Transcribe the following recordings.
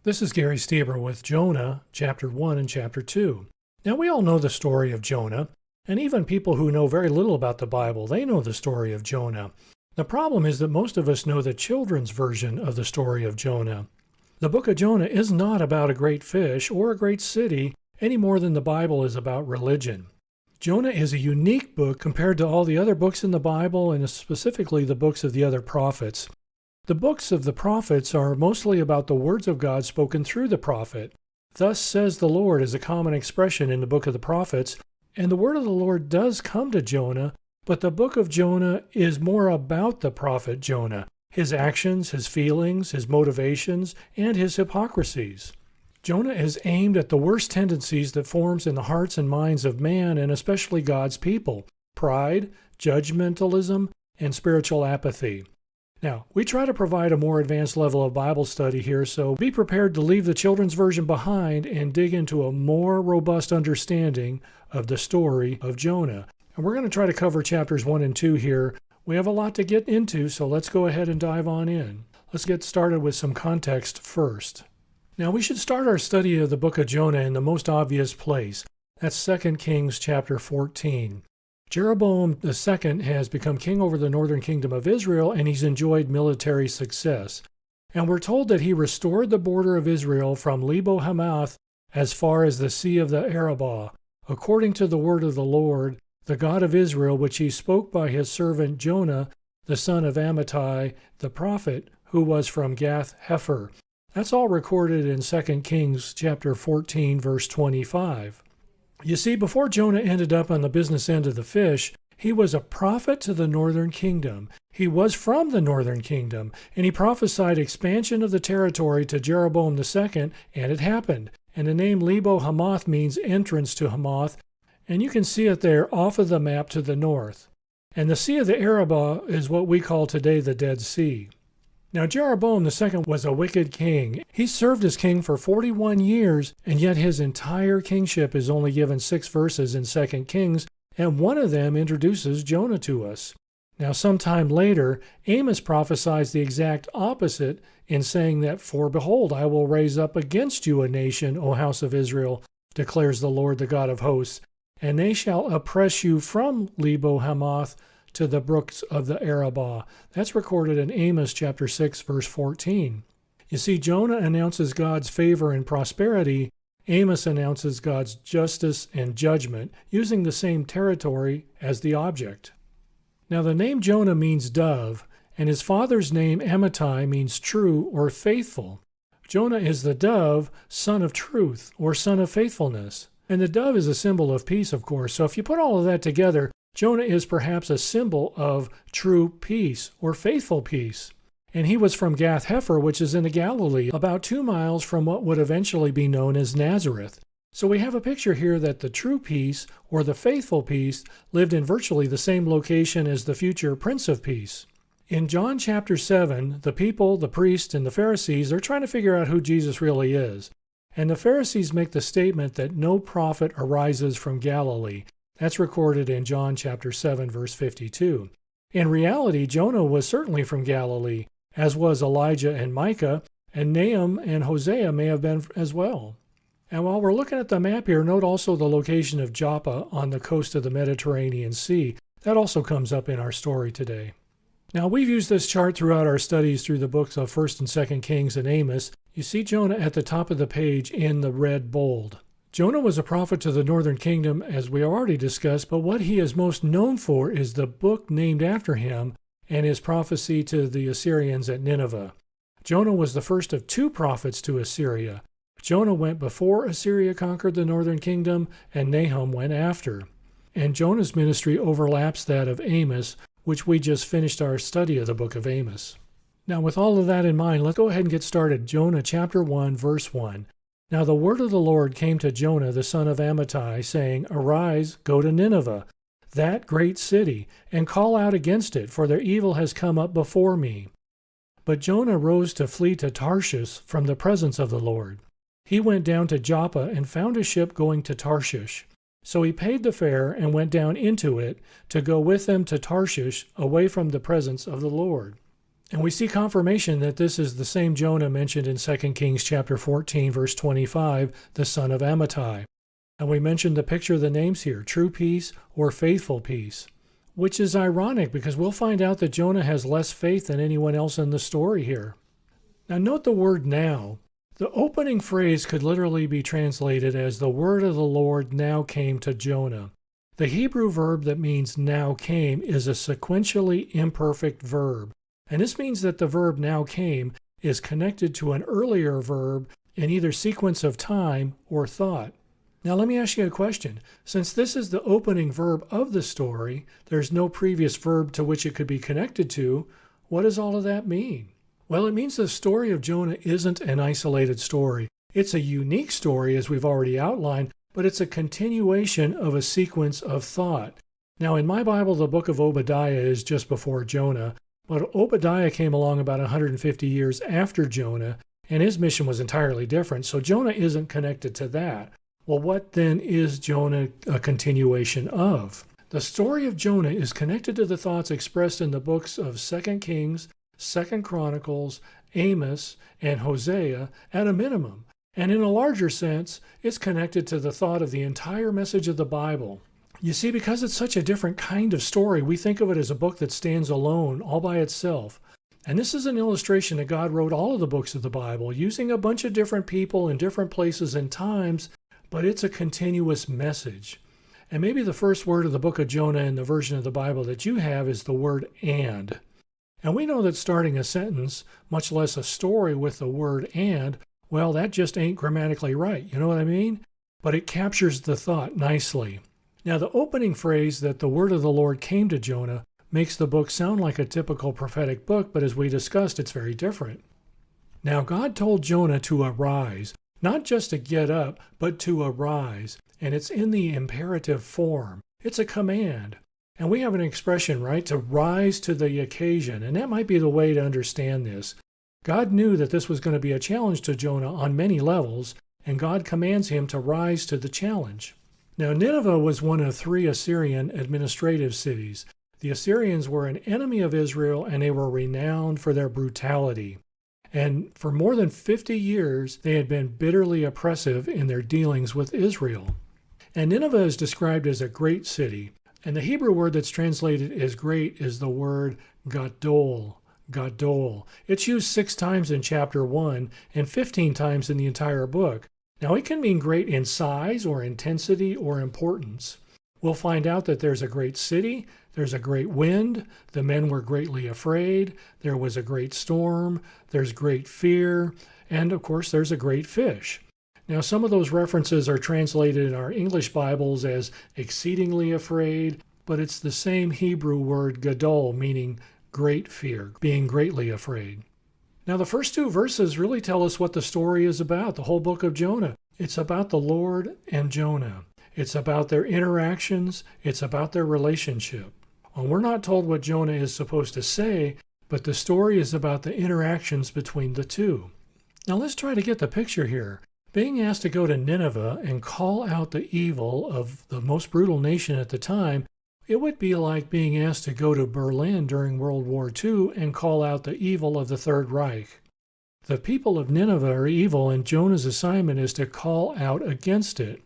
This is Gary Stieber with Jonah, chapter 1 and chapter 2. Now, we all know the story of Jonah, and even people who know very little about the Bible, they know the story of Jonah. The problem is that most of us know the children's version of the story of Jonah. The book of Jonah is not about a great fish or a great city any more than the Bible is about religion. Jonah is a unique book compared to all the other books in the Bible, and specifically the books of the other prophets. The books of the prophets are mostly about the words of God spoken through the prophet. Thus says the Lord is a common expression in the book of the prophets, and the word of the Lord does come to Jonah, but the book of Jonah is more about the prophet Jonah, his actions, his feelings, his motivations, and his hypocrisies. Jonah is aimed at the worst tendencies that forms in the hearts and minds of man, and especially God's people: pride, judgmentalism, and spiritual apathy. Now, we try to provide a more advanced level of Bible study here, so be prepared to leave the children's version behind and dig into a more robust understanding of the story of Jonah. And we're going to try to cover chapters 1 and 2 here. We have a lot to get into, so let's go ahead and dive on in. Let's get started with some context first. Now, we should start our study of the book of Jonah in the most obvious place. That's 2 Kings chapter 14. Jeroboam II has become king over the northern kingdom of Israel, and he's enjoyed military success. And we're told that he restored the border of Israel from Lebo Hamath as far as the Sea of the Arabah, according to the word of the Lord, the God of Israel, which he spoke by his servant Jonah, the son of Amittai, the prophet, who was from Gath-Hepher. That's all recorded in 2 Kings chapter 14, verse 25. You see, before Jonah ended up on the business end of the fish, he was a prophet to the northern kingdom. He was from the northern kingdom, and he prophesied expansion of the territory to Jeroboam II, and it happened. And the name Lebo Hamath means entrance to Hamath, and you can see it there off of the map to the north. And the Sea of the Arabah is what we call today the Dead Sea. Now, Jeroboam II was a wicked king. He served as king for 41 years, and yet his entire kingship is only given 6 verses in 2 Kings, and one of them introduces Jonah to us. Now, sometime later, Amos prophesies the exact opposite in saying that, "For behold, I will raise up against you a nation, O house of Israel, declares the Lord, the God of hosts, and they shall oppress you from Lebo Hamath to the brooks of the Arabah." That's recorded in Amos chapter 6, verse 14. You see, Jonah announces God's favor and prosperity. Amos announces God's justice and judgment, using the same territory as the object. Now, the name Jonah means dove, and his father's name Amittai means true or faithful. Jonah is the dove, son of truth, or son of faithfulness. And the dove is a symbol of peace, of course. So if you put all of that together, Jonah is perhaps a symbol of true peace or faithful peace. And he was from Gath-Hepher, which is in the Galilee, about 2 miles from what would eventually be known as Nazareth. So we have a picture here that the true peace or the faithful peace lived in virtually the same location as the future Prince of Peace. In John chapter 7, the people, the priests, and the Pharisees are trying to figure out who Jesus really is. And the Pharisees make the statement that no prophet arises from Galilee. That's recorded in John chapter 7, verse 52. In reality, Jonah was certainly from Galilee, as was Elijah and Micah, and Nahum and Hosea may have been as well. And while we're looking at the map here, note also the location of Joppa on the coast of the Mediterranean Sea. That also comes up in our story today. Now, we've used this chart throughout our studies through the books of 1st and 2nd Kings and Amos. You see Jonah at the top of the page in the red bold. Jonah was a prophet to the northern kingdom, as we already discussed, but what he is most known for is the book named after him and his prophecy to the Assyrians at Nineveh. Jonah was the first of 2 prophets to Assyria. Jonah went before Assyria conquered the northern kingdom, and Nahum went after. And Jonah's ministry overlaps that of Amos, which we just finished our study of the book of Amos. Now, with all of that in mind, let's go ahead and get started. Jonah chapter 1, verse 1. Now the word of the Lord came to Jonah the son of Amittai, saying, "Arise, go to Nineveh, that great city, and call out against it, for their evil has come up before me." But Jonah rose to flee to Tarshish from the presence of the Lord. He went down to Joppa and found a ship going to Tarshish. So he paid the fare and went down into it to go with them to Tarshish, away from the presence of the Lord. And we see confirmation that this is the same Jonah mentioned in 2 Kings chapter 14, verse 25, the son of Amittai. And we mentioned the picture of the names here, true peace or faithful peace, which is ironic because we'll find out that Jonah has less faith than anyone else in the story here. Now note the word now. The opening phrase could literally be translated as the word of the Lord now came to Jonah. The Hebrew verb that means now came is a sequentially imperfect verb. And this means that the verb now came is connected to an earlier verb in either sequence of time or thought. Now let me ask you a question. Since this is the opening verb of the story, there's no previous verb to which it could be connected to. What does all of that mean? Well, it means the story of Jonah isn't an isolated story. It's a unique story, as we've already outlined, but it's a continuation of a sequence of thought. Now, in my Bible, the book of Obadiah is just before Jonah, but Obadiah came along about 150 years after Jonah, and his mission was entirely different, so Jonah isn't connected to that. Well, what then is Jonah a continuation of? The story of Jonah is connected to the thoughts expressed in the books of 2 Kings, 2 Chronicles, Amos, and Hosea at a minimum. And in a larger sense, it's connected to the thought of the entire message of the Bible. You see, because it's such a different kind of story, we think of it as a book that stands alone, all by itself. And this is an illustration that God wrote all of the books of the Bible, using a bunch of different people in different places and times, but it's a continuous message. And maybe the first word of the book of Jonah in the version of the Bible that you have is the word and. And we know that starting a sentence, much less a story with the word and, well, that just ain't grammatically right. You know what I mean? But it captures the thought nicely. Now, the opening phrase that the word of the Lord came to Jonah makes the book sound like a typical prophetic book, but as we discussed, it's very different. Now, God told Jonah to arise, not just to get up, but to arise. And it's in the imperative form. It's a command. And we have an expression, right, to rise to the occasion. And that might be the way to understand this. God knew that this was going to be a challenge to Jonah on many levels, and God commands him to rise to the challenge. Now, Nineveh was one of 3 Assyrian administrative cities. The Assyrians were an enemy of Israel, and they were renowned for their brutality. And for more than 50 years, they had been bitterly oppressive in their dealings with Israel. And Nineveh is described as a great city. And the Hebrew word that's translated as great is the word gadol. Gadol. It's used 6 times in chapter 1 and 15 times in the entire book. Now, it can mean great in size or intensity or importance. We'll find out that there's a great city, there's a great wind, the men were greatly afraid, there was a great storm, there's great fear, and of course there's a great fish. Now, some of those references are translated in our English Bibles as exceedingly afraid, but it's the same Hebrew word gadol, meaning great fear, being greatly afraid. Now, the first 2 verses really tell us what the story is about, the whole book of Jonah. It's about the Lord and Jonah. It's about their interactions. It's about their relationship. And we're not told what Jonah is supposed to say, but the story is about the interactions between the two. Now, let's try to get the picture here. Being asked to go to Nineveh and call out the evil of the most brutal nation at the time, it would be like being asked to go to Berlin during World War II and call out the evil of the Third Reich. The people of Nineveh are evil, and Jonah's assignment is to call out against it.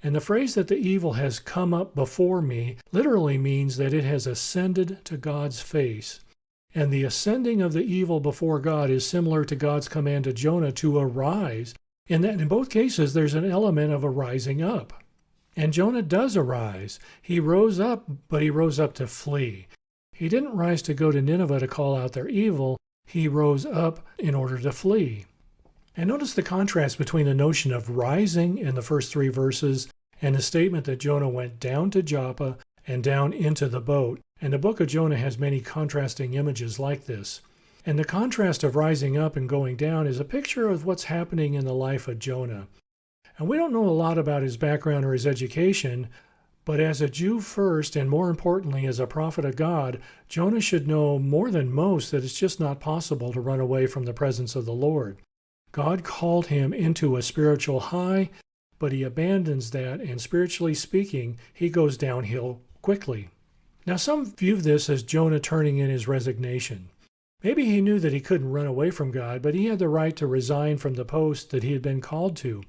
And the phrase that the evil has come up before me literally means that it has ascended to God's face. And the ascending of the evil before God is similar to God's command to Jonah to arise, in that in both cases there's an element of a rising up. And Jonah does arise. He rose up, but he rose up to flee. He didn't rise to go to Nineveh to call out their evil. He rose up in order to flee. And notice the contrast between the notion of rising in the first 3 verses and the statement that Jonah went down to Joppa and down into the boat. And the book of Jonah has many contrasting images like this. And the contrast of rising up and going down is a picture of what's happening in the life of Jonah. And we don't know a lot about his background or his education, but as a Jew first, and more importantly as a prophet of God, Jonah should know more than most that it's just not possible to run away from the presence of the Lord. God called him into a spiritual high, but he abandons that, and spiritually speaking, he goes downhill quickly. Now, some view this as Jonah turning in his resignation. Maybe he knew that he couldn't run away from God, but he had the right to resign from the post that he had been called to.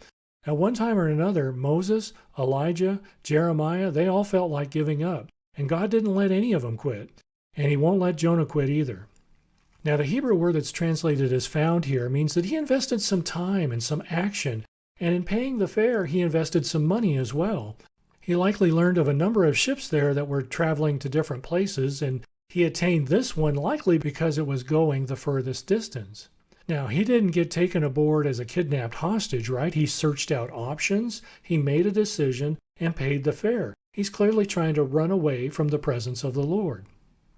At one time or another, Moses, Elijah, Jeremiah, they all felt like giving up, and God didn't let any of them quit, and he won't let Jonah quit either. Now, the Hebrew word that's translated as found here means that he invested some time and some action, and in paying the fare, he invested some money as well. He likely learned of a number of ships there that were traveling to different places, and he attained this one likely because it was going the furthest distance. Now, he didn't get taken aboard as a kidnapped hostage, right? He searched out options, he made a decision, and paid the fare. He's clearly trying to run away from the presence of the Lord.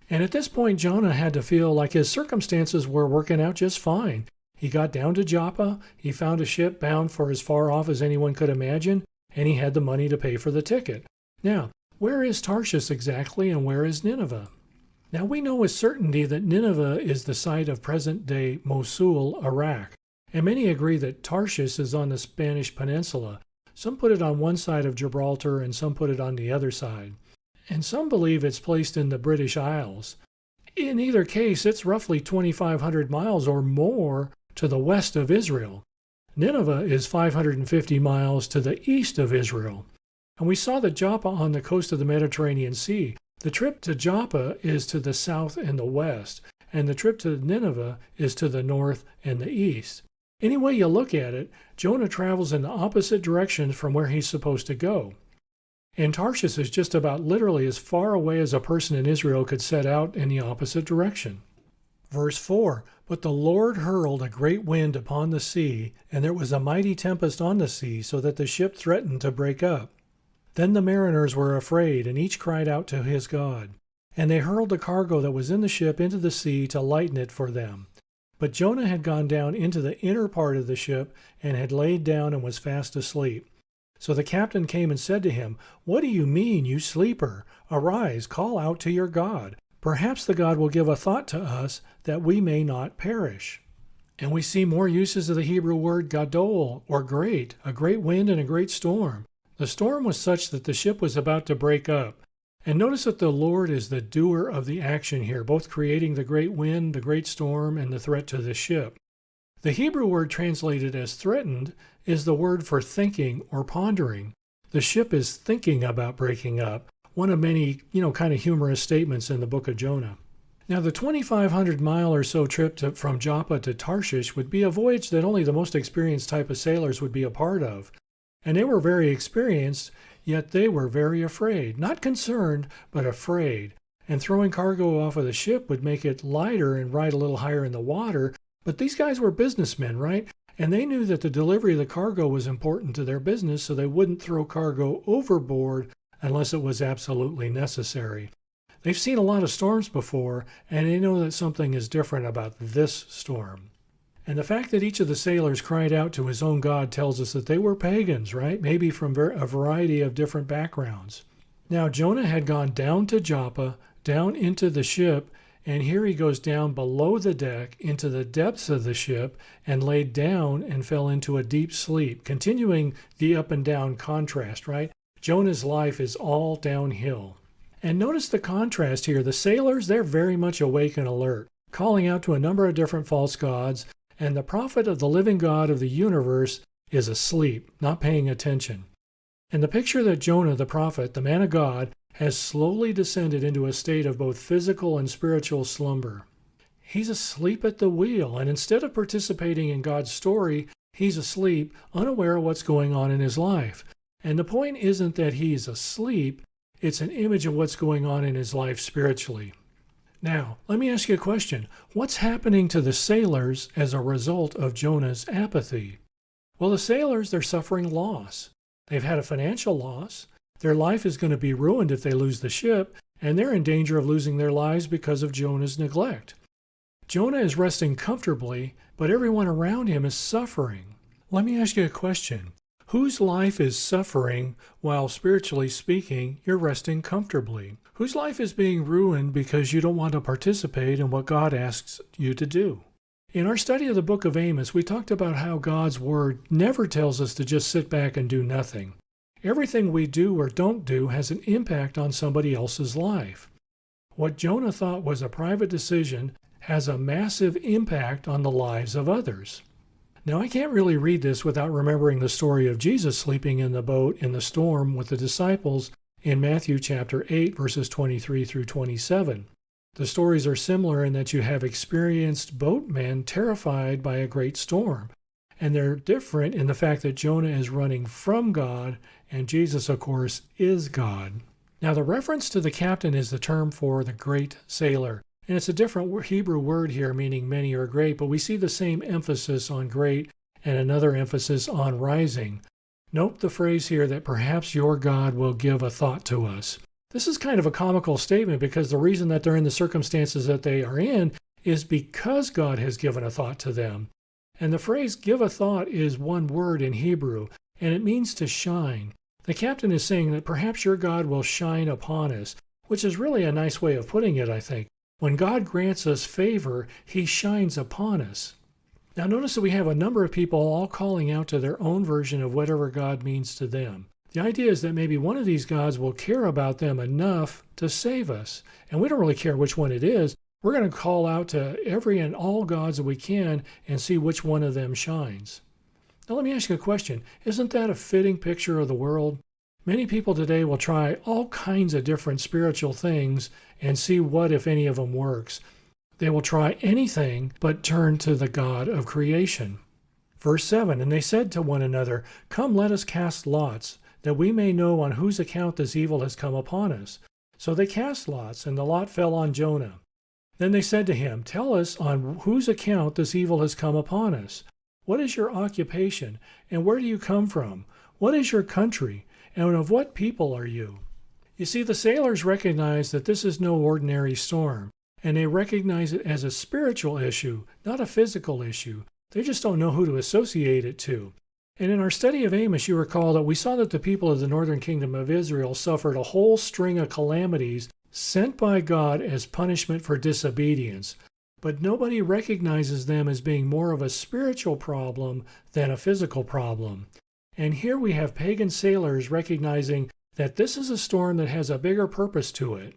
And at this point, Jonah had to feel like his circumstances were working out just fine. He got down to Joppa, he found a ship bound for as far off as anyone could imagine, and he had the money to pay for the ticket. Now, where is Tarshish exactly, and where is Nineveh? Now, we know with certainty that Nineveh is the site of present-day Mosul, Iraq, and many agree that Tarshish is on the Spanish peninsula. Some put it on one side of Gibraltar, and some put it on the other side. And some believe it's placed in the British Isles. In either case, it's roughly 2,500 miles or more to the west of Israel. Nineveh is 550 miles to the east of Israel. And we saw that Joppa on the coast of the Mediterranean Sea. The trip to Joppa is to the south and the west, and the trip to Nineveh is to the north and the east. Any way you look at it, Jonah travels in the opposite direction from where he's supposed to go. And Tarshish is just about literally as far away as a person in Israel could set out in the opposite direction. Verse 4, "But the Lord hurled a great wind upon the sea, and there was a mighty tempest on the sea, so that the ship threatened to break up. Then the mariners were afraid, and each cried out to his God. And they hurled the cargo that was in the ship into the sea to lighten it for them. But Jonah had gone down into the inner part of the ship, and had laid down and was fast asleep. So the captain came and said to him, 'What do you mean, you sleeper? Arise, call out to your God. Perhaps the God will give a thought to us, that we may not perish.'" And we see more uses of the Hebrew word gadol, or great, a great wind and a great storm. The storm was such that the ship was about to break up. And notice that the Lord is the doer of the action here, both creating the great wind, the great storm, and the threat to the ship. The Hebrew word translated as threatened is the word for thinking or pondering. The ship is thinking about breaking up, one of many, kind of humorous statements in the book of Jonah. Now, the 2,500 mile or so trip from Joppa to Tarshish would be a voyage that only the most experienced type of sailors would be a part of. And they were very experienced, yet they were very afraid. Not concerned, but afraid. And throwing cargo off of the ship would make it lighter and ride a little higher in the water. But these guys were businessmen, right? And they knew that the delivery of the cargo was important to their business, so they wouldn't throw cargo overboard unless it was absolutely necessary. They've seen a lot of storms before, and they know that something is different about this storm. And the fact that each of the sailors cried out to his own God tells us that they were pagans, right? Maybe from a variety of different backgrounds. Now, Jonah had gone down to Joppa, down into the ship, and here he goes down below the deck into the depths of the ship and laid down and fell into a deep sleep, continuing the up and down contrast, right? Jonah's life is all downhill. And notice the contrast here. The sailors, they're very much awake and alert, calling out to a number of different false gods, and the prophet of the living God of the universe is asleep, not paying attention. And the picture that Jonah, the prophet, the man of God, has slowly descended into a state of both physical and spiritual slumber. He's asleep at the wheel, and instead of participating in God's story, he's asleep, unaware of what's going on in his life. And the point isn't that he's asleep, it's an image of what's going on in his life spiritually. Now, let me ask you a question. What's happening to the sailors as a result of Jonah's apathy? Well, the sailors, they're suffering loss. They've had a financial loss. Their life is going to be ruined if they lose the ship, and they're in danger of losing their lives because of Jonah's neglect. Jonah is resting comfortably, but everyone around him is suffering. Let me ask you a question. Whose life is suffering while, spiritually speaking, you're resting comfortably? Whose life is being ruined because you don't want to participate in what God asks you to do? In our study of the book of Amos, we talked about how God's word never tells us to just sit back and do nothing. Everything we do or don't do has an impact on somebody else's life. What Jonah thought was a private decision has a massive impact on the lives of others. Now, I can't really read this without remembering the story of Jesus sleeping in the boat in the storm with the disciples in Matthew chapter 8, verses 23 through 27. The stories are similar in that you have experienced boatmen terrified by a great storm, and they're different in the fact that Jonah is running from God, and Jesus, of course, is God. Now, the reference to the captain is the term for the great sailor. And it's a different Hebrew word here, meaning many or great, but we see the same emphasis on great and another emphasis on rising. Note the phrase here that perhaps your God will give a thought to us. This is kind of a comical statement because the reason that they're in the circumstances that they are in is because God has given a thought to them. And the phrase give a thought is one word in Hebrew, and it means to shine. The captain is saying that perhaps your God will shine upon us, which is really a nice way of putting it, I think. When God grants us favor, he shines upon us. Now notice that we have a number of people all calling out to their own version of whatever God means to them. The idea is that maybe one of these gods will care about them enough to save us. And we don't really care which one it is. We're going to call out to every and all gods that we can and see which one of them shines. Now let me ask you a question. Isn't that a fitting picture of the world? Many people today will try all kinds of different spiritual things and see what, if any of them, works. They will try anything but turn to the God of creation. Verse 7, and they said to one another, come, let us cast lots, that we may know on whose account this evil has come upon us. So they cast lots, and the lot fell on Jonah. Then they said to him, tell us on whose account this evil has come upon us. What is your occupation, and where do you come from? What is your country? And of what people are you? You see, the sailors recognize that this is no ordinary storm, and they recognize it as a spiritual issue, not a physical issue. They just don't know who to associate it to. And in our study of Amos, you recall that we saw that the people of the northern kingdom of Israel suffered a whole string of calamities sent by God as punishment for disobedience. But nobody recognizes them as being more of a spiritual problem than a physical problem. And here we have pagan sailors recognizing that this is a storm that has a bigger purpose to it.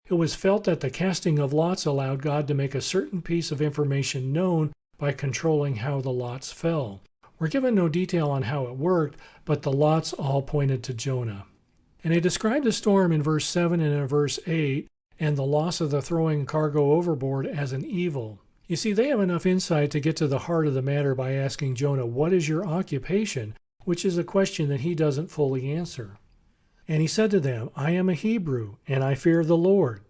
It was felt that the casting of lots allowed God to make a certain piece of information known by controlling how the lots fell. We're given no detail on how it worked, but the lots all pointed to Jonah. And they described the storm in verse 7 and in verse 8, and the loss of the throwing cargo overboard as an evil. You see, they have enough insight to get to the heart of the matter by asking Jonah, what is your occupation? Which is a question that he doesn't fully answer. And he said to them, I am a Hebrew, and I fear the Lord,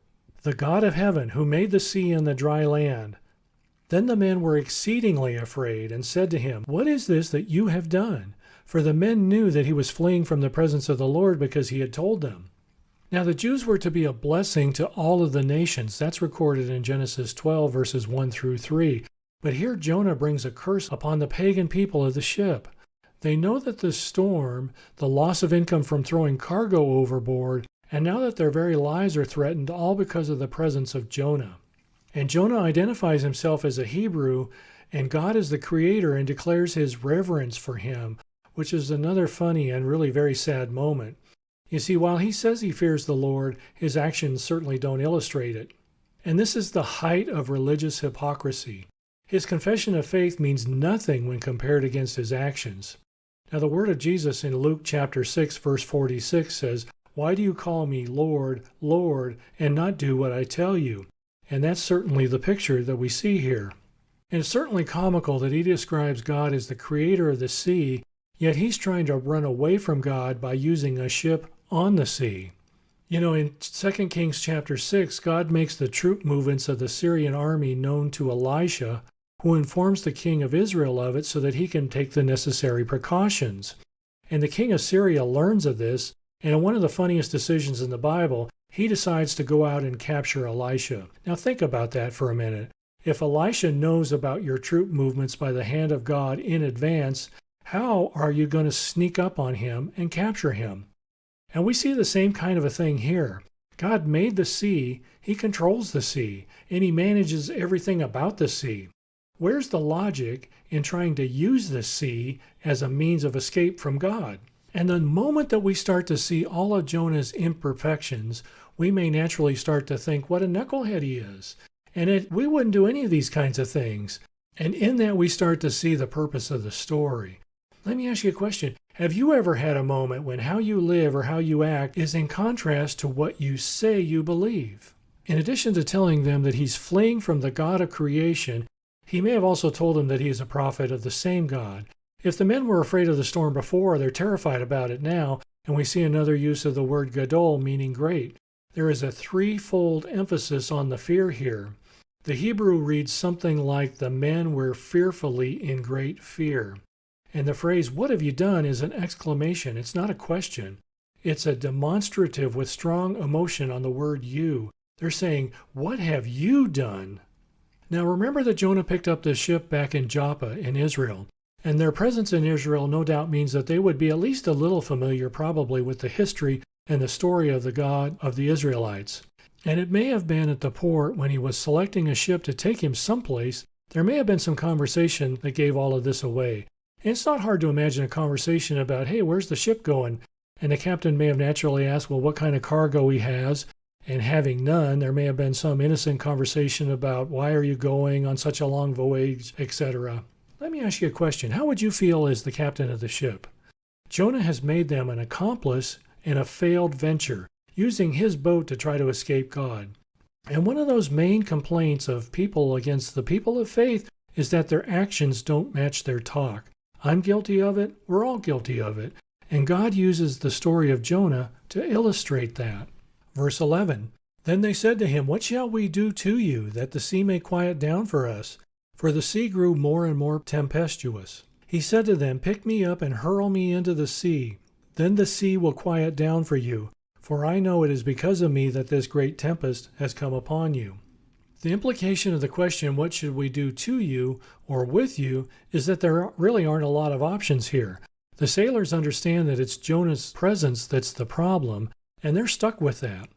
the God of heaven, who made the sea and the dry land. Then the men were exceedingly afraid, and said to him, what is this that you have done? For the men knew that he was fleeing from the presence of the Lord because he had told them. Now the Jews were to be a blessing to all of the nations. That's recorded in Genesis 12, verses 1 through 3. But here Jonah brings a curse upon the pagan people of the ship. They know that the storm, the loss of income from throwing cargo overboard, and now that their very lives are threatened, all because of the presence of Jonah. And Jonah identifies himself as a Hebrew, and God is the creator and declares his reverence for him, which is another funny and really very sad moment. You see, while he says he fears the Lord, his actions certainly don't illustrate it. And this is the height of religious hypocrisy. His confession of faith means nothing when compared against his actions. Now the word of Jesus in Luke chapter 6, verse 46 says, why do you call me Lord, Lord, and not do what I tell you? And that's certainly the picture that we see here. And it's certainly comical that he describes God as the creator of the sea, yet he's trying to run away from God by using a ship on the sea. You know, in 2 Kings chapter 6, God makes the troop movements of the Syrian army known to Elisha, who informs the king of Israel of it so that he can take the necessary precautions. And the king of Syria learns of this, and in one of the funniest decisions in the Bible, he decides to go out and capture Elisha. Now think about that for a minute. If Elisha knows about your troop movements by the hand of God in advance, how are you going to sneak up on him and capture him? And we see the same kind of a thing here. God made the sea, he controls the sea, and he manages everything about the sea. Where's the logic in trying to use the sea as a means of escape from God? And the moment that we start to see all of Jonah's imperfections, we may naturally start to think what a knucklehead he is. And we wouldn't do any of these kinds of things. And in that, we start to see the purpose of the story. Let me ask you a question. Have you ever had a moment when how you live or how you act is in contrast to what you say you believe? In addition to telling them that he's fleeing from the God of creation, he may have also told them that he is a prophet of the same God. If the men were afraid of the storm before, they're terrified about it now, and we see another use of the word gadol, meaning great. There is a threefold emphasis on the fear here. The Hebrew reads something like, the men were fearfully in great fear. And the phrase, what have you done, is an exclamation. It's not a question. It's a demonstrative with strong emotion on the word you. They're saying, what have you done? Now remember that Jonah picked up this ship back in Joppa in Israel. And their presence in Israel no doubt means that they would be at least a little familiar probably with the history and the story of the God of the Israelites. And it may have been at the port when he was selecting a ship to take him someplace, there may have been some conversation that gave all of this away. And it's not hard to imagine a conversation about, hey, where's the ship going? And the captain may have naturally asked, well, what kind of cargo he has? And having none, there may have been some innocent conversation about, why are you going on such a long voyage, etc. Let me ask you a question. How would you feel as the captain of the ship? Jonah has made them an accomplice in a failed venture, using his boat to try to escape God. And one of those main complaints of people against the people of faith is that their actions don't match their talk. I'm guilty of it. We're all guilty of it. And God uses the story of Jonah to illustrate that. Verse 11, Then they said to him, What shall we do to you, that the sea may quiet down for us? For the sea grew more and more tempestuous. He said to them, Pick me up and hurl me into the sea. Then the sea will quiet down for you. For I know it is because of me that this great tempest has come upon you. The implication of the question, what should we do to you or with you, is that there really aren't a lot of options here. The sailors understand that it's Jonah's presence that's the problem, and they're stuck with that.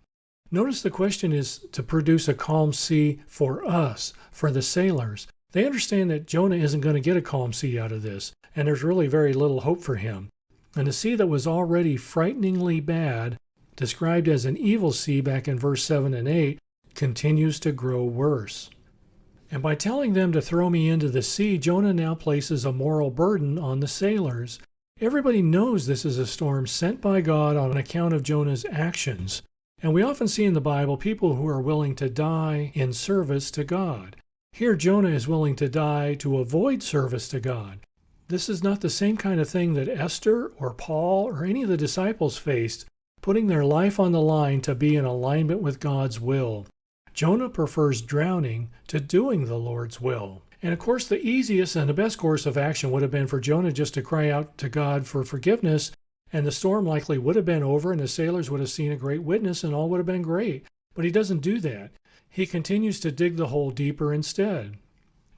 Notice the question is to produce a calm sea for us, for the sailors. They understand that Jonah isn't going to get a calm sea out of this, and there's really very little hope for him. And the sea that was already frighteningly bad, described as an evil sea back in verse 7 and 8, continues to grow worse. And by telling them to throw me into the sea, Jonah now places a moral burden on the sailors. Everybody knows this is a storm sent by God on account of Jonah's actions. And we often see in the Bible people who are willing to die in service to God. Here Jonah is willing to die to avoid service to God. This is not the same kind of thing that Esther or Paul or any of the disciples faced, putting their life on the line to be in alignment with God's will. Jonah prefers drowning to doing the Lord's will. And of course, the easiest and the best course of action would have been for Jonah just to cry out to God for forgiveness, and the storm likely would have been over, and the sailors would have seen a great witness, and all would have been great. But he doesn't do that. He continues to dig the hole deeper instead.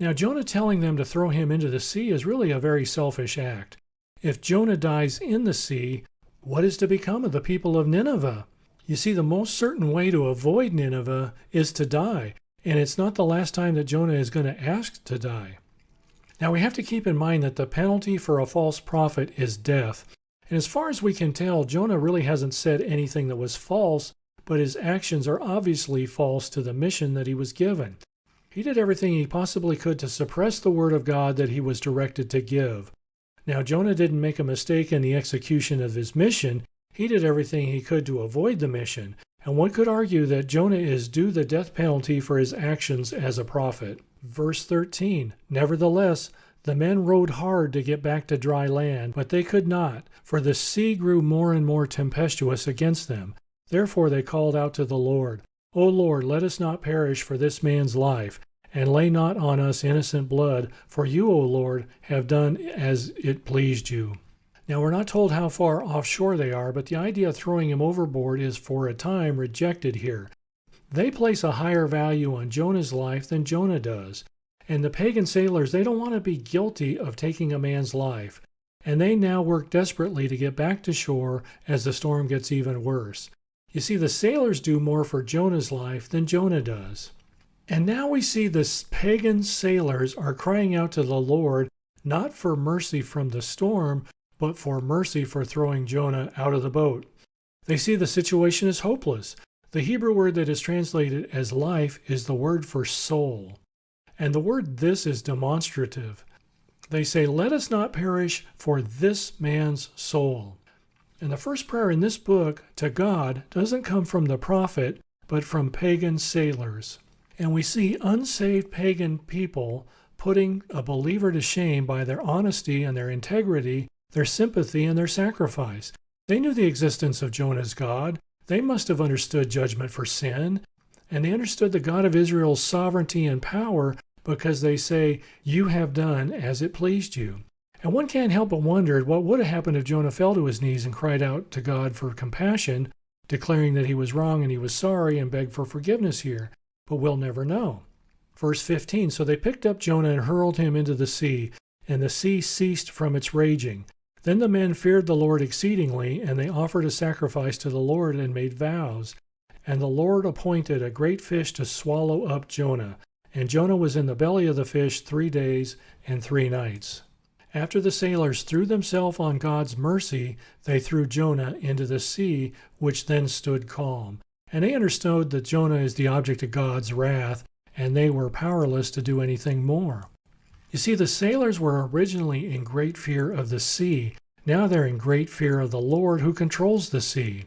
Now, Jonah telling them to throw him into the sea is really a very selfish act. If Jonah dies in the sea, what is to become of the people of Nineveh? You see, the most certain way to avoid Nineveh is to die, and it's not the last time that Jonah is going to ask to die. Now, we have to keep in mind that the penalty for a false prophet is death. And as far as we can tell, Jonah really hasn't said anything that was false, but his actions are obviously false to the mission that he was given. He did everything he possibly could to suppress the word of God that he was directed to give. Now, Jonah didn't make a mistake in the execution of his mission. He did everything he could to avoid the mission, and one could argue that Jonah is due the death penalty for his actions as a prophet. Verse 13, Nevertheless, the men rowed hard to get back to dry land, but they could not, for the sea grew more and more tempestuous against them. Therefore they called out to the Lord, O Lord, let us not perish for this man's life, and lay not on us innocent blood, for you, O Lord, have done as it pleased you. Now, we're not told how far offshore they are, but the idea of throwing him overboard is for a time rejected here. They place a higher value on Jonah's life than Jonah does. And the pagan sailors, they don't want to be guilty of taking a man's life. And they now work desperately to get back to shore as the storm gets even worse. You see, the sailors do more for Jonah's life than Jonah does. And now we see the pagan sailors are crying out to the Lord, not for mercy from the storm, but for mercy for throwing Jonah out of the boat. They see the situation as hopeless. The Hebrew word that is translated as life is the word for soul. And the word this is demonstrative. They say, let us not perish for this man's soul. And the first prayer in this book to God doesn't come from the prophet, but from pagan sailors. And we see unsaved pagan people putting a believer to shame by their honesty and their integrity, their sympathy and their sacrifice. They knew the existence of Jonah's God. They must have understood judgment for sin, and they understood the God of Israel's sovereignty and power because they say, you have done as it pleased you. And one can't help but wonder what would have happened if Jonah fell to his knees and cried out to God for compassion, declaring that he was wrong and he was sorry and begged for forgiveness here. But we'll never know. Verse 15, so they picked up Jonah and hurled him into the sea, and the sea ceased from its raging. Then the men feared the Lord exceedingly, and they offered a sacrifice to the Lord and made vows. And the Lord appointed a great fish to swallow up Jonah. And Jonah was in the belly of the fish 3 days and 3 nights. After the sailors threw themselves on God's mercy, they threw Jonah into the sea, which then stood calm. And they understood that Jonah is the object of God's wrath, and they were powerless to do anything more. You see, the sailors were originally in great fear of the sea. Now they're in great fear of the Lord who controls the sea.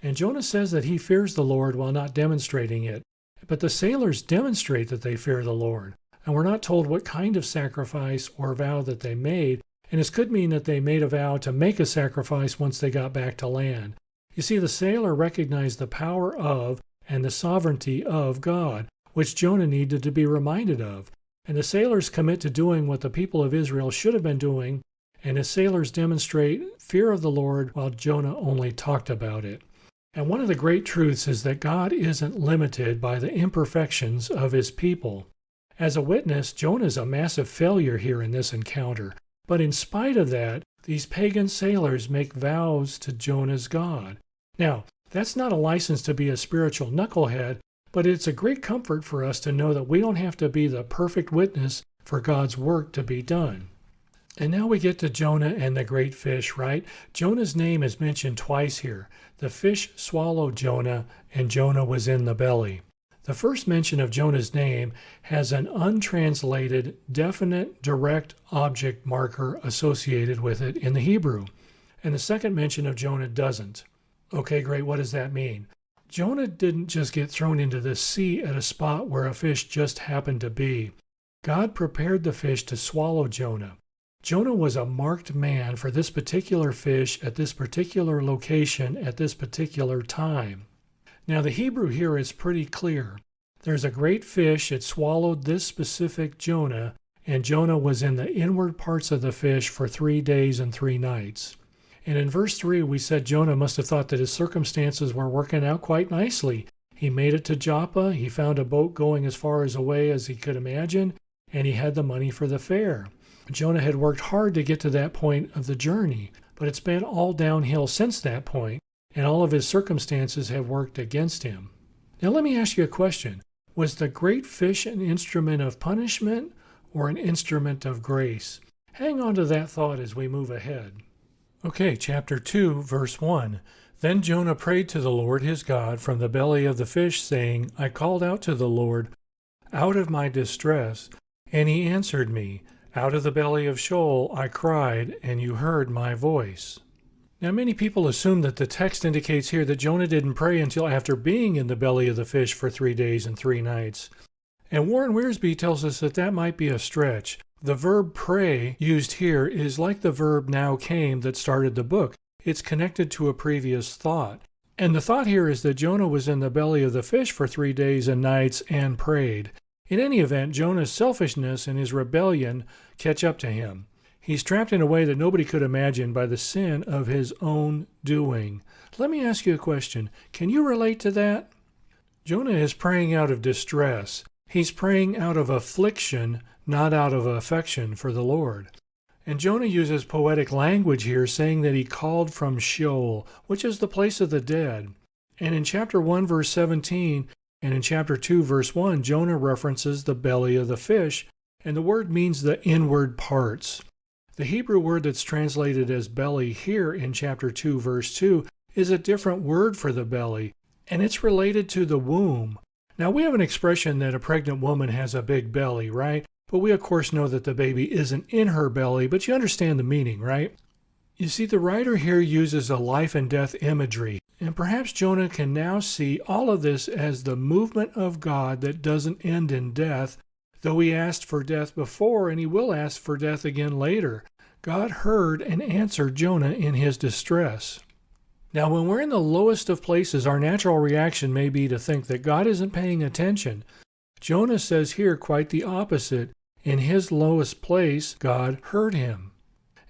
And Jonah says that he fears the Lord while not demonstrating it. But the sailors demonstrate that they fear the Lord. And we're not told what kind of sacrifice or vow that they made. And this could mean that they made a vow to make a sacrifice once they got back to land. You see, the sailor recognized the power of and the sovereignty of God, which Jonah needed to be reminded of. And the sailors commit to doing what the people of Israel should have been doing, and the sailors demonstrate fear of the Lord while Jonah only talked about it. And one of the great truths is that God isn't limited by the imperfections of his people. As a witness, Jonah is a massive failure here in this encounter. But in spite of that, these pagan sailors make vows to Jonah's God. Now, that's not a license to be a spiritual knucklehead, but it's a great comfort for us to know that we don't have to be the perfect witness for God's work to be done. And now we get to Jonah and the great fish, right? Jonah's name is mentioned twice here. The fish swallowed Jonah, and Jonah was in the belly. The first mention of Jonah's name has an untranslated, definite, direct object marker associated with it in the Hebrew. And the second mention of Jonah doesn't. Okay, great. What does that mean? Jonah didn't just get thrown into the sea at a spot where a fish just happened to be. God prepared the fish to swallow Jonah. Jonah was a marked man for this particular fish at this particular location at this particular time. Now the Hebrew here is pretty clear. There's a great fish, it swallowed this specific Jonah, and Jonah was in the inward parts of the fish for 3 days and 3 nights. And in verse 3 we said Jonah must have thought that his circumstances were working out quite nicely. He made it to Joppa, he found a boat going as far away as he could imagine, and he had the money for the fare. Jonah had worked hard to get to that point of the journey, but it's been all downhill since that point, and all of his circumstances have worked against him. Now let me ask you a question. Was the great fish an instrument of punishment or an instrument of grace? Hang on to that thought as we move ahead. Okay, chapter 2, verse 1. Then Jonah prayed to the Lord his God from the belly of the fish, saying, I called out to the Lord out of my distress, and he answered me. Out of the belly of Sheol I cried, and you heard my voice. Now many people assume that the text indicates here that Jonah didn't pray until after being in the belly of the fish for 3 days and 3 nights. And Warren Wiersbe tells us that that might be a stretch. The verb pray used here is like the verb now came that started the book. It's connected to a previous thought. And the thought here is that Jonah was in the belly of the fish for 3 days and nights and prayed. In any event, Jonah's selfishness and his rebellion catch up to him. He's trapped in a way that nobody could imagine by the sin of his own doing. Let me ask you a question. Can you relate to that? Jonah is praying out of distress. He's praying out of affliction, not out of affection for the Lord. And Jonah uses poetic language here, saying that he called from Sheol, which is the place of the dead. And in chapter 1, verse 17, and in chapter 2, verse 1, Jonah references the belly of the fish, and the word means the inward parts. The Hebrew word that's translated as belly here in chapter 2, verse 2, is a different word for the belly, and it's related to the womb. Now, we have an expression that a pregnant woman has a big belly, right? But we, of course, know that the baby isn't in her belly, but you understand the meaning, right? You see, the writer here uses a life and death imagery, and perhaps Jonah can now see all of this as the movement of God that doesn't end in death, though he asked for death before, and he will ask for death again later. God heard and answered Jonah in his distress. Now, when we're in the lowest of places, our natural reaction may be to think that God isn't paying attention. Jonah says here quite the opposite. In his lowest place, God heard him.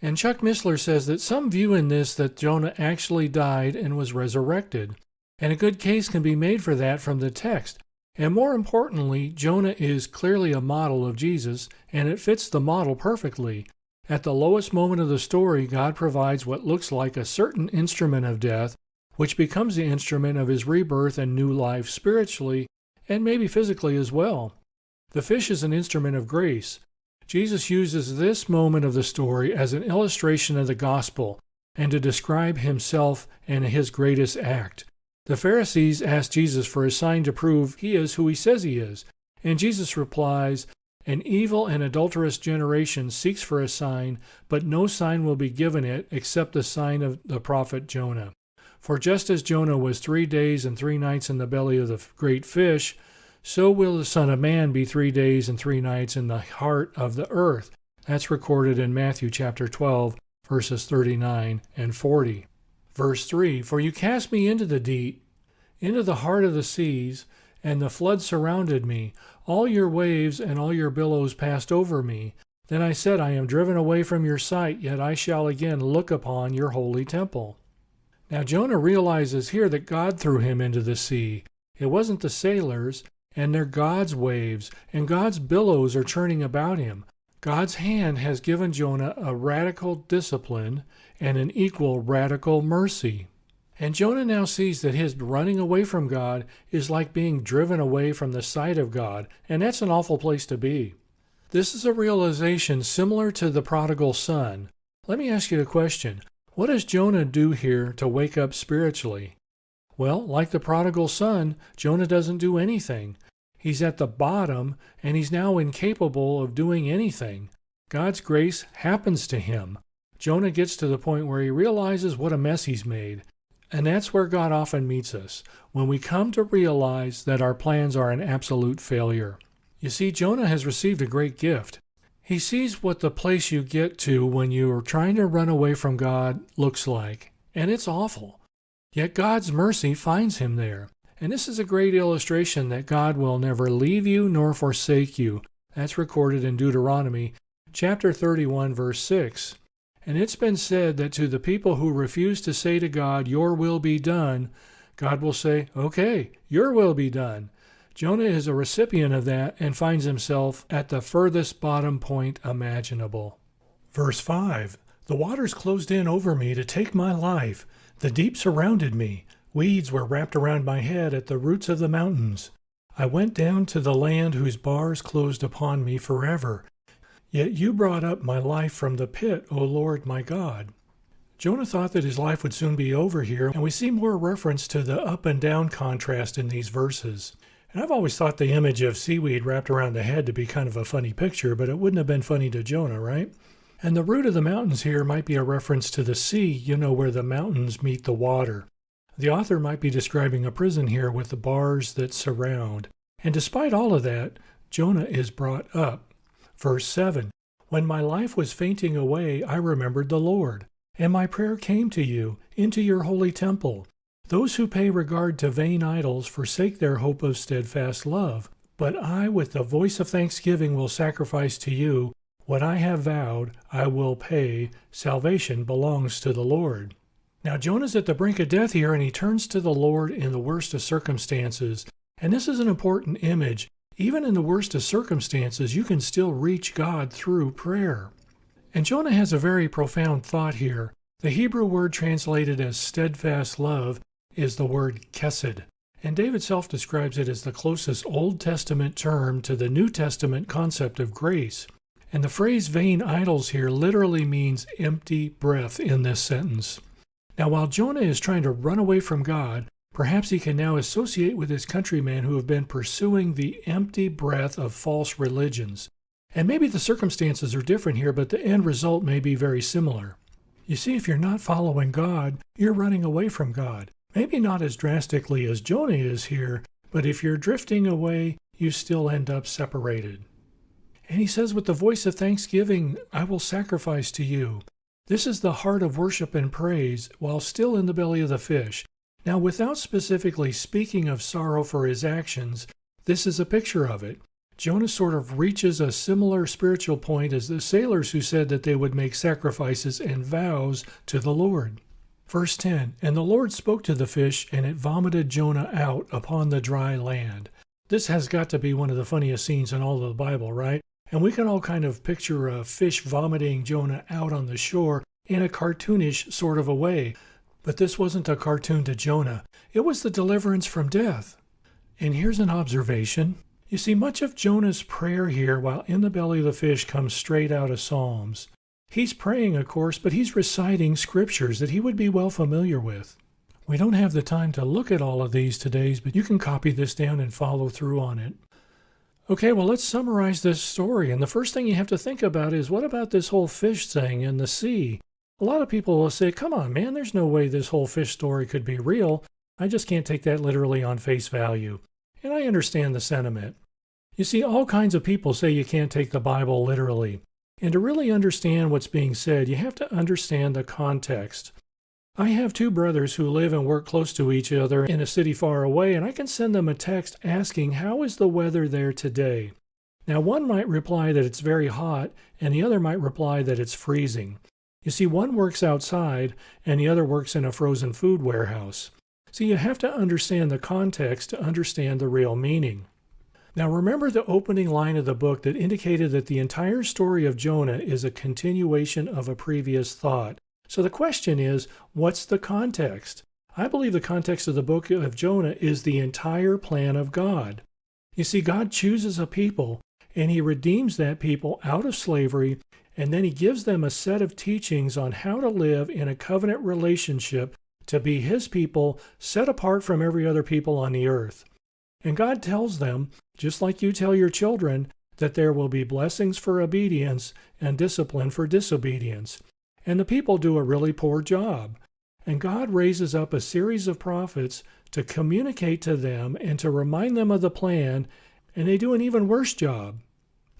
And Chuck Missler says that some view in this that Jonah actually died and was resurrected. And a good case can be made for that from the text. And more importantly, Jonah is clearly a model of Jesus, and it fits the model perfectly. At the lowest moment of the story, God provides what looks like a certain instrument of death, which becomes the instrument of his rebirth and new life spiritually, and maybe physically as well. The fish is an instrument of grace. Jesus uses this moment of the story as an illustration of the gospel and to describe himself and his greatest act. The Pharisees asked Jesus for a sign to prove he is who he says he is, and Jesus replies, "An evil and adulterous generation seeks for a sign, but no sign will be given it except the sign of the prophet Jonah. For just as Jonah was 3 days and 3 nights in the belly of the great fish, so will the Son of Man be 3 days and 3 nights in the heart of the earth." That's recorded in Matthew chapter 12, verses 39 and 40. Verse 3, "For you cast me into the deep, into the heart of the seas, and the flood surrounded me. All your waves and all your billows passed over me. Then I said, I am driven away from your sight, yet I shall again look upon your holy temple." Now Jonah realizes here that God threw him into the sea. It wasn't the sailors, and they're God's waves, and God's billows are churning about him. God's hand has given Jonah a radical discipline and an equal radical mercy. And Jonah now sees that his running away from God is like being driven away from the sight of God, and that's an awful place to be. This is a realization similar to the prodigal son. Let me ask you a question. What does Jonah do here to wake up spiritually? Well, like the prodigal son, Jonah doesn't do anything. He's at the bottom, and he's now incapable of doing anything. God's grace happens to him. Jonah gets to the point where he realizes what a mess he's made. And that's where God often meets us, when we come to realize that our plans are an absolute failure. You see, Jonah has received a great gift. He sees what the place you get to when you are trying to run away from God looks like, and it's awful. Yet God's mercy finds him there. And this is a great illustration that God will never leave you nor forsake you. That's recorded in Deuteronomy chapter 31, verse 6. And it's been said that to the people who refuse to say to God, "Your will be done," God will say, "Okay, your will be done." Jonah is a recipient of that and finds himself at the furthest bottom point imaginable. Verse 5, "The waters closed in over me to take my life. The deep surrounded me. Weeds were wrapped around my head at the roots of the mountains. I went down to the land whose bars closed upon me forever. Yet you brought up my life from the pit, O Lord my God." Jonah thought that his life would soon be over here, and we see more reference to the up and down contrast in these verses. And I've always thought the image of seaweed wrapped around the head to be kind of a funny picture, but it wouldn't have been funny to Jonah, right? And the root of the mountains here might be a reference to the sea, where the mountains meet the water. The author might be describing a prison here with the bars that surround. And despite all of that, Jonah is brought up. Verse 7, "When my life was fainting away, I remembered the Lord, and my prayer came to you, into your holy temple. Those who pay regard to vain idols forsake their hope of steadfast love. But I, with the voice of thanksgiving, will sacrifice to you. What I have vowed, I will pay. Salvation belongs to the Lord." Now Jonah's at the brink of death here, and he turns to the Lord in the worst of circumstances. And this is an important image. Even in the worst of circumstances, you can still reach God through prayer. And Jonah has a very profound thought here. The Hebrew word translated as steadfast love is the word kesed. And David self-describes it as the closest Old Testament term to the New Testament concept of grace. And the phrase vain idols here literally means empty breath in this sentence. Now, while Jonah is trying to run away from God, Perhaps he can now associate with his countrymen who have been pursuing the empty breath of false religions. And maybe the circumstances are different here, but the end result may be very similar. You see, if you're not following God, you're running away from God. Maybe not as drastically as Jonah is here, but if you're drifting away, you still end up separated. And he says, with the voice of thanksgiving, I will sacrifice to you. This is the heart of worship and praise, while still in the belly of the fish. Now, without specifically speaking of sorrow for his actions, this is a picture of it. Jonah sort of reaches a similar spiritual point as the sailors who said that they would make sacrifices and vows to the Lord. Verse 10, and the Lord spoke to the fish, and it vomited Jonah out upon the dry land. This has got to be one of the funniest scenes in all of the Bible, right? And we can all kind of picture a fish vomiting Jonah out on the shore in a cartoonish sort of a way. But this wasn't a cartoon to Jonah. It was the deliverance from death. And here's an observation. You see, much of Jonah's prayer here while in the belly of the fish comes straight out of Psalms. He's praying, of course, but he's reciting scriptures that he would be well familiar with. We don't have the time to look at all of these today, but you can copy this down and follow through on it. Okay, well, let's summarize this story. And the first thing you have to think about is, what about this whole fish thing in the sea? A lot of people will say, come on, man, there's no way this whole fish story could be real. I just can't take that literally on face value. And I understand the sentiment. You see, all kinds of people say you can't take the Bible literally. And to really understand what's being said, you have to understand the context. I have two brothers who live and work close to each other in a city far away, and I can send them a text asking, how is the weather there today? Now, one might reply that it's very hot, and the other might reply that it's freezing. You see, one works outside, and the other works in a frozen food warehouse. So you have to understand the context to understand the real meaning. Now, remember the opening line of the book that indicated that the entire story of Jonah is a continuation of a previous thought. So the question is, what's the context? I believe the context of the book of Jonah is the entire plan of God. You see, God chooses a people, and he redeems that people out of slavery, and then he gives them a set of teachings on how to live in a covenant relationship to be his people, set apart from every other people on the earth. And God tells them, just like you tell your children, that there will be blessings for obedience and discipline for disobedience. And the people do a really poor job. And God raises up a series of prophets to communicate to them and to remind them of the plan, and they do an even worse job.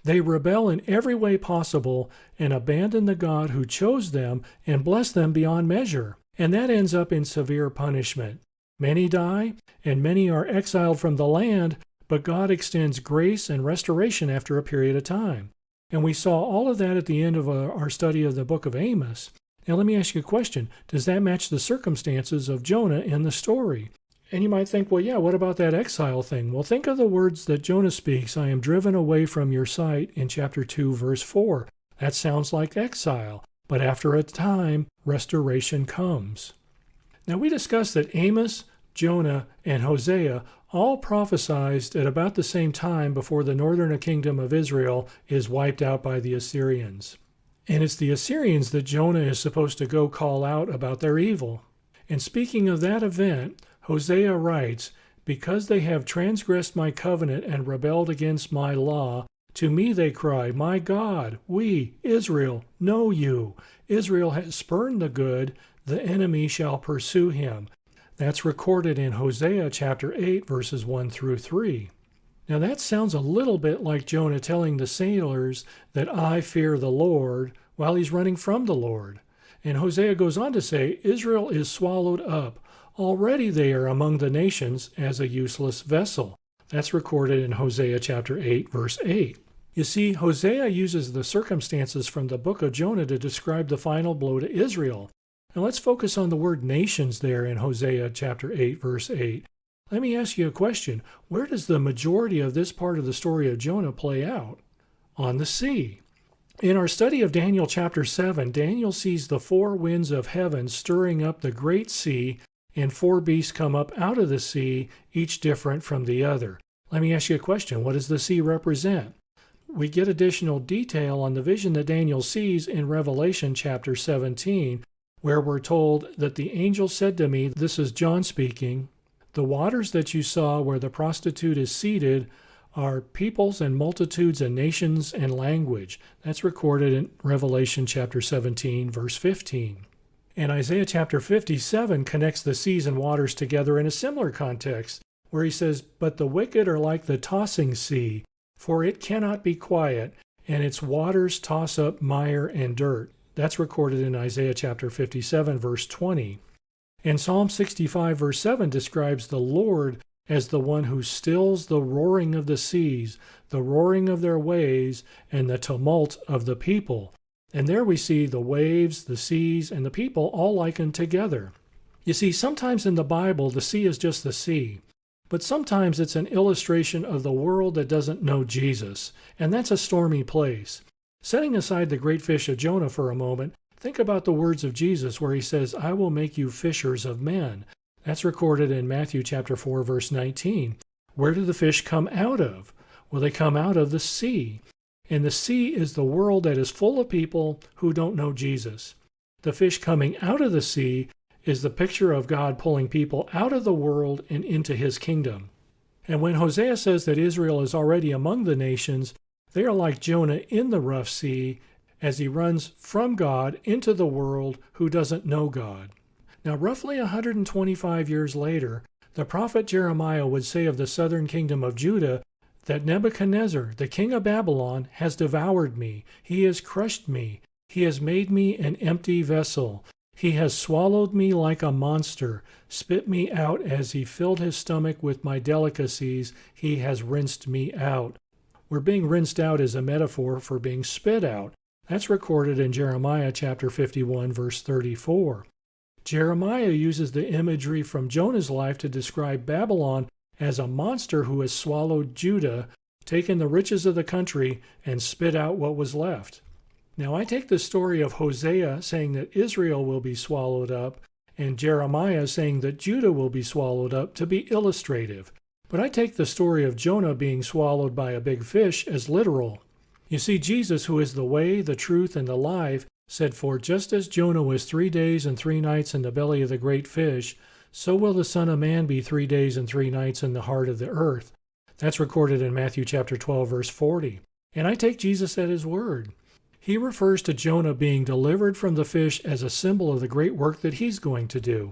They rebel in every way possible and abandon the God who chose them and bless them beyond measure. And that ends up in severe punishment. Many die, and many are exiled from the land, but God extends grace and restoration after a period of time. And we saw all of that at the end of our study of the book of Amos. Now let me ask you a question. Does that match the circumstances of Jonah in the story? And you might think, well, yeah, what about that exile thing? Well, think of the words that Jonah speaks, I am driven away from your sight, in chapter 2, verse 4. That sounds like exile, but after a time, restoration comes. Now we discussed that Amos, Jonah, and Hosea all prophesied at about the same time before the northern kingdom of Israel is wiped out by the Assyrians. And it's the Assyrians that Jonah is supposed to go call out about their evil. And speaking of that event, Hosea writes, because they have transgressed my covenant and rebelled against my law, to me they cry, my God, we, Israel, know you. Israel has spurned the good, the enemy shall pursue him. That's recorded in Hosea chapter 8, verses 1 through 3. Now that sounds a little bit like Jonah telling the sailors that I fear the Lord while he's running from the Lord. And Hosea goes on to say, Israel is swallowed up. Already they are among the nations as a useless vessel. That's recorded in Hosea chapter 8, verse 8. You see, Hosea uses the circumstances from the book of Jonah to describe the final blow to Israel. Now let's focus on the word nations there in Hosea chapter 8, verse 8. Let me ask you a question. Where does the majority of this part of the story of Jonah play out? On the sea. In our study of Daniel chapter 7, Daniel sees the four winds of heaven stirring up the great sea, and four beasts come up out of the sea, each different from the other. Let me ask you a question. What does the sea represent? We get additional detail on the vision that Daniel sees in Revelation chapter 17, where we're told that the angel said to me, this is John speaking, The waters that you saw where the prostitute is seated are peoples and multitudes and nations and language. That's recorded in Revelation chapter 17, verse 15. And Isaiah chapter 57 connects the seas and waters together in a similar context, where he says, "But the wicked are like the tossing sea, for it cannot be quiet, and its waters toss up mire and dirt." That's recorded in Isaiah chapter 57, verse 20. And Psalm 65, verse 7 describes the Lord as the one who stills the roaring of the seas, the roaring of their waves, and the tumult of the people. And there we see the waves, the seas, and the people all likened together. You see, sometimes in the Bible, the sea is just the sea, but sometimes it's an illustration of the world that doesn't know Jesus, and that's a stormy place. Setting aside the great fish of Jonah for a moment, think about the words of Jesus where he says, "I will make you fishers of men." That's recorded in Matthew chapter 4, verse 19. Where do the fish come out of? Well, they come out of the sea. And the sea is the world that is full of people who don't know Jesus. The fish coming out of the sea is the picture of God pulling people out of the world and into his kingdom. And when Hosea says that Israel is already among the nations, they are like Jonah in the rough sea as he runs from God into the world who doesn't know God. Now, roughly 125 years later, the prophet Jeremiah would say of the southern kingdom of Judah that Nebuchadnezzar, the king of Babylon, has devoured me. He has crushed me. He has made me an empty vessel. He has swallowed me like a monster, spit me out as he filled his stomach with my delicacies. He has rinsed me out. Where being rinsed out is a metaphor for being spit out. That's recorded in Jeremiah chapter 51, verse 34. Jeremiah uses the imagery from Jonah's life to describe Babylon as a monster who has swallowed Judah, taken the riches of the country, and spit out what was left. Now, I take the story of Hosea saying that Israel will be swallowed up and Jeremiah saying that Judah will be swallowed up to be illustrative. But I take the story of Jonah being swallowed by a big fish as literal. You see, Jesus, who is the way, the truth, and the life, said, "For just as Jonah was 3 days and 3 nights in the belly of the great fish, so will the Son of Man be 3 days and 3 nights in the heart of the earth." That's recorded in Matthew chapter 12, verse 40. And I take Jesus at his word. He refers to Jonah being delivered from the fish as a symbol of the great work that he's going to do.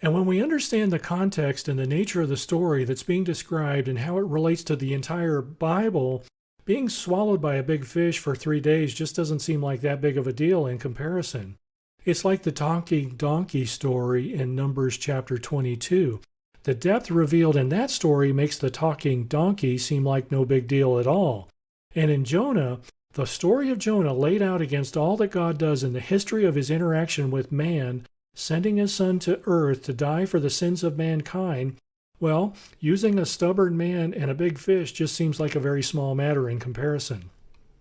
And when we understand the context and the nature of the story that's being described and how it relates to the entire Bible, being swallowed by a big fish for 3 days just doesn't seem like that big of a deal in comparison. It's like the talking donkey story in Numbers chapter 22. The depth revealed in that story makes the talking donkey seem like no big deal at all. And in Jonah, the story of Jonah laid out against all that God does in the history of his interaction with man, sending his son to earth to die for the sins of mankind, well, using a stubborn man and a big fish just seems like a very small matter in comparison.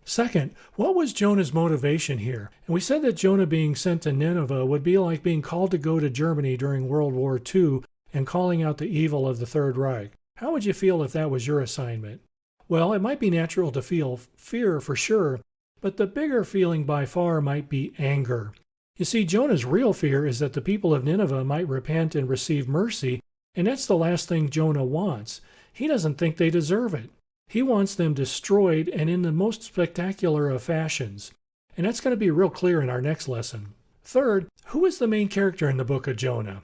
Second, what was Jonah's motivation here? And we said that Jonah being sent to Nineveh would be like being called to go to Germany during World War II and calling out the evil of the Third Reich. How would you feel if that was your assignment? Well, it might be natural to feel fear for sure, but the bigger feeling by far might be anger. You see, Jonah's real fear is that the people of Nineveh might repent and receive mercy, and that's the last thing Jonah wants. He doesn't think they deserve it. He wants them destroyed and in the most spectacular of fashions. And that's going to be real clear in our next lesson. Third, who is the main character in the book of Jonah?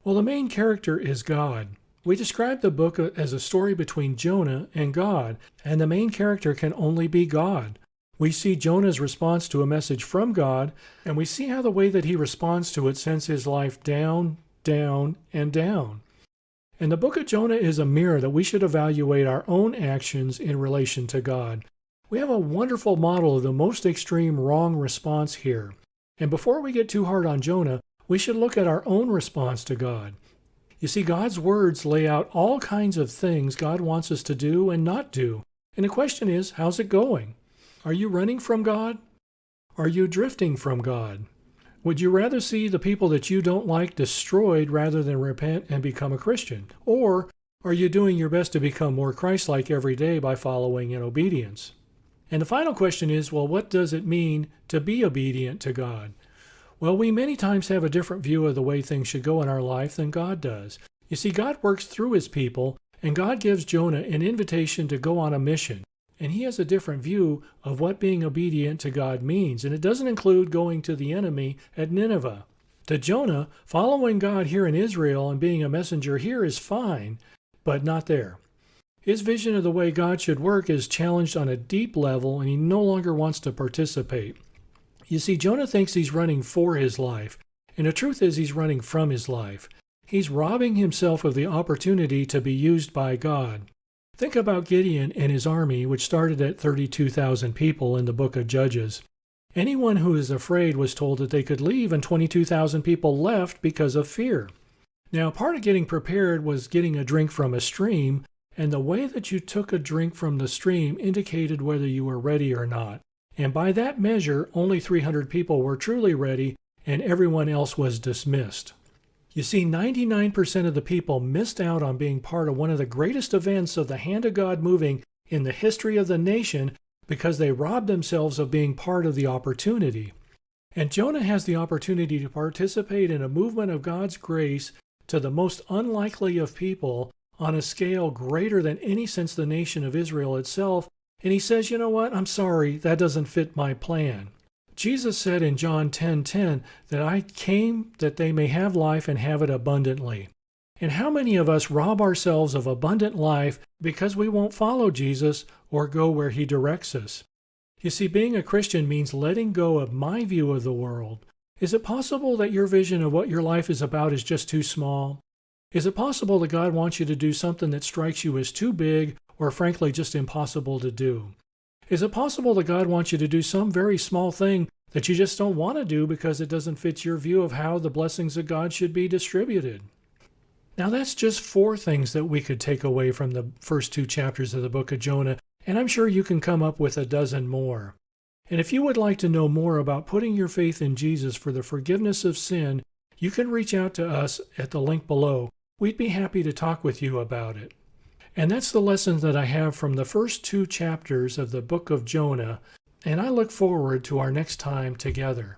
Well, the main character is God. We describe the book as a story between Jonah and God, and the main character can only be God. We see Jonah's response to a message from God, and we see how the way that he responds to it sends his life down, down, and down. And the book of Jonah is a mirror that we should evaluate our own actions in relation to God. We have a wonderful model of the most extreme wrong response here. And before we get too hard on Jonah, we should look at our own response to God. You see, God's words lay out all kinds of things God wants us to do and not do. And the question is, how's it going? Are you running from God? Are you drifting from God? Would you rather see the people that you don't like destroyed rather than repent and become a Christian? Or are you doing your best to become more Christ-like every day by following in obedience? And the final question is, well, what does it mean to be obedient to God? Well, we many times have a different view of the way things should go in our life than God does. You see, God works through his people, and God gives Jonah an invitation to go on a mission. And he has a different view of what being obedient to God means, and it doesn't include going to the enemy at Nineveh. To Jonah, following God here in Israel and being a messenger here is fine, but not there. His vision of the way God should work is challenged on a deep level, and he no longer wants to participate. You see, Jonah thinks he's running for his life, and the truth is he's running from his life. He's robbing himself of the opportunity to be used by God. Think about Gideon and his army, which started at 32,000 people in the book of Judges. Anyone who is afraid was told that they could leave, and 22,000 people left because of fear. Now, part of getting prepared was getting a drink from a stream, and the way that you took a drink from the stream indicated whether you were ready or not. And by that measure, only 300 people were truly ready, and everyone else was dismissed. You see, 99% of the people missed out on being part of one of the greatest events of the hand of God moving in the history of the nation because they robbed themselves of being part of the opportunity. And Jonah has the opportunity to participate in a movement of God's grace to the most unlikely of people on a scale greater than any since the nation of Israel itself. And he says, you know what, I'm sorry, that doesn't fit my plan. Jesus said in John 10:10 that I came that they may have life and have it abundantly. And how many of us rob ourselves of abundant life because we won't follow Jesus or go where he directs us? You see, being a Christian means letting go of my view of the world. Is it possible that your vision of what your life is about is just too small? Is it possible that God wants you to do something that strikes you as too big or frankly just impossible to do? Is it possible that God wants you to do some very small thing that you just don't want to do because it doesn't fit your view of how the blessings of God should be distributed? Now, that's just 4 things that we could take away from the first 2 chapters of the book of Jonah, and I'm sure you can come up with a dozen more. And if you would like to know more about putting your faith in Jesus for the forgiveness of sin, you can reach out to us at the link below. We'd be happy to talk with you about it. And that's the lesson that I have from the first 2 chapters of the book of Jonah, and I look forward to our next time together.